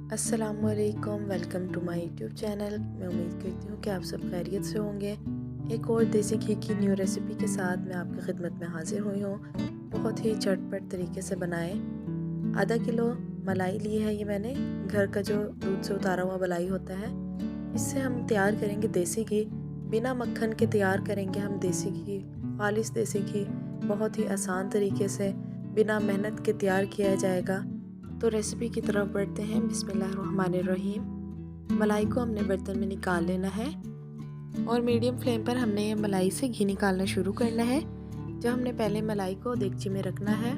अस्सलामुअलैकुम, welcome to my YouTube channel. मैं उम्मीद करती हूँ कि आप सब खैरियत से होंगे। एक और देसी घी की न्यू रेसिपी के साथ मैं आपकी खिदमत में हाजिर हुई हूँ। बहुत ही झटपट तरीके से बनाएं। आधा किलो मलाई ली है ये मैंने, घर का जो दूध से उतारा हुआ मलाई होता है। इससे हम तैयार करेंगे देसी घी। बिना मक्खन के तैयार करेंगे हम देसी घी, खालिस देसी घी। बहुत ही आसान तरीके से बिना मेहनत के तैयार किया जाएगा। तो रेसिपी की तरफ बढ़ते हैं। बिस्मिल्लाहिर्रहमानिर्रहीम। मलाई को हमने बर्तन में निकाल लेना है और मीडियम फ्लेम पर हमने ये मलाई से घी निकालना शुरू करना है। जब हमने पहले मलाई को देगची में रखना है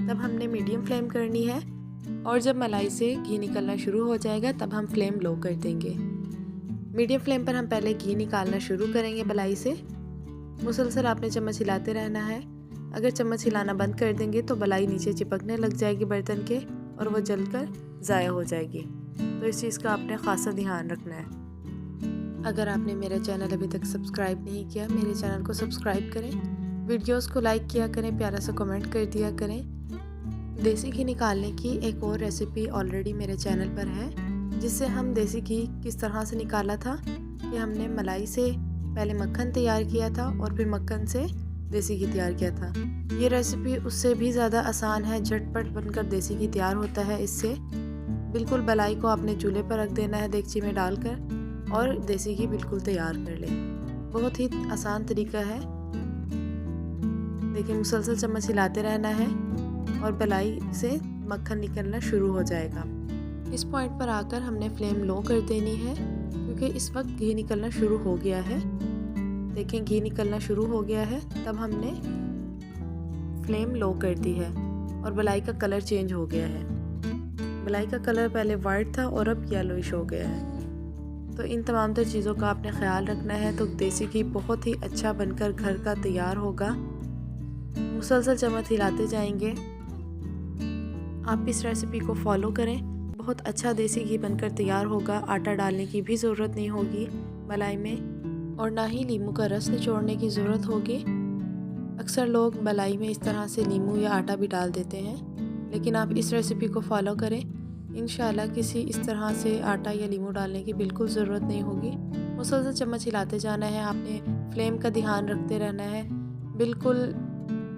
तब हमने मीडियम फ्लेम करनी है, और जब मलाई से घी निकलना शुरू हो जाएगा तब हम फ्लेम लो कर देंगे। मीडियम फ्लेम पर हम पहले घी निकालना शुरू करेंगे मलाई से। मुसलसल आपने चम्मच हिलाते रहना है। अगर चम्मच हिलाना बंद कर देंगे तो मलाई नीचे चिपकने लग जाएगी बर्तन के और वो जलकर ज़ाया हो जाएगी। तो इस चीज़ का आपने ख़ासा ध्यान रखना है। अगर आपने मेरा चैनल अभी तक सब्सक्राइब नहीं किया, मेरे चैनल को सब्सक्राइब करें, वीडियोस को लाइक किया करें, प्यारा सा कमेंट कर दिया करें। देसी घी निकालने की एक और रेसिपी ऑलरेडी मेरे चैनल पर है, जिससे हम देसी घी किस तरह से निकाला था कि हमने मलाई से पहले मक्खन तैयार किया था और फिर मक्खन से देसी घी तैयार किया था। ये रेसिपी उससे भी ज़्यादा आसान है, झटपट बनकर देसी घी तैयार होता है। इससे बिल्कुल मलाई को आपने चूल्हे पर रख देना है देगची में डालकर, और देसी घी बिल्कुल तैयार कर लें। बहुत ही आसान तरीका है। देखिए, मुसलसल चम्मच हिलाते रहना है और मलाई से मक्खन निकलना शुरू हो जाएगा। इस पॉइंट पर आकर हमने फ्लेम लो कर देनी है, क्योंकि इस वक्त घी निकलना शुरू हो गया है। देखें, घी निकलना शुरू हो गया है। तब हमने फ्लेम लो कर दी है और मलाई का कलर चेंज हो गया है। मलाई का कलर पहले वाइट था और अब येलोइश हो गया है। तो इन तमाम तर चीज़ों का आपने ख्याल रखना है, तो देसी घी बहुत ही अच्छा बनकर घर का तैयार होगा। मुसलसल चम्मच हिलाते जाएंगे। आप इस रेसिपी को फॉलो करें, बहुत अच्छा देसी घी बनकर तैयार होगा। आटा डालने की भी ज़रूरत नहीं होगी मलाई में, और ना ही नींबू का रस निचोड़ने की ज़रूरत होगी। अक्सर लोग मलाई में इस तरह से नींबू या आटा भी डाल देते हैं, लेकिन आप इस रेसिपी को फॉलो करें। इंशाल्लाह किसी इस तरह से आटा या नींबू डालने की बिल्कुल ज़रूरत नहीं होगी। मुसलसल चम्मच हिलाते जाना है, आपने फ्लेम का ध्यान रखते रहना है। बिल्कुल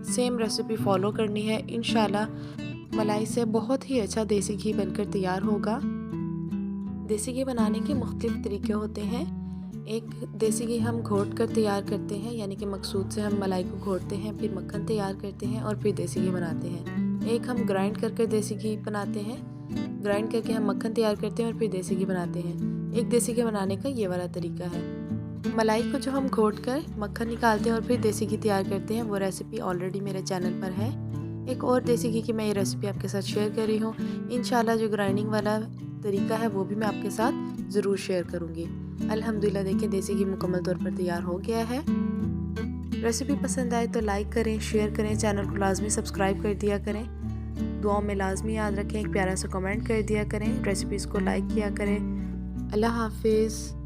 सेम रेसिपी फॉलो करनी है। इंशाल्लाह मलाई से बहुत ही अच्छा देसी घी बनकर तैयार होगा। देसी घी बनाने के मुख्तलिफ तरीके होते हैं। एक देसी घी हम घोट कर तैयार करते हैं, यानी कि मकसूद से हम मलाई को घोटते हैं, फिर मक्खन तैयार करते हैं और फिर देसी घी बनाते हैं। एक हम ग्राइंड करके देसी घी बनाते हैं, ग्राइंड करके हम मक्खन तैयार करते हैं और फिर देसी घी बनाते हैं। एक देसी घी बनाने का ये वाला तरीका है। मलाई को जो हम घोट कर मक्खन निकालते हैं और फिर देसी घी तैयार करते हैं, वो रेसिपी ऑलरेडी मेरे चैनल पर है। एक और देसी घी की मैं ये रेसिपी आपके साथ शेयर कर रही हूँ। इंशाल्लाह जो ग्राइंडिंग वाला तरीका है वो भी मैं आपके साथ ज़रूर शेयर करूँगी। अल्हम्दुलिल्लाह, देखिए देसी घी मुकम्मल तौर पर तैयार हो गया है। रेसिपी पसंद आए तो लाइक करें, शेयर करें, चैनल को लाजमी सब्सक्राइब कर दिया करें। दुआओं में लाजमी याद रखें, एक प्यारा सा कमेंट कर दिया करें, रेसिपीज़ को लाइक किया करें। अल्लाह हाफिज़।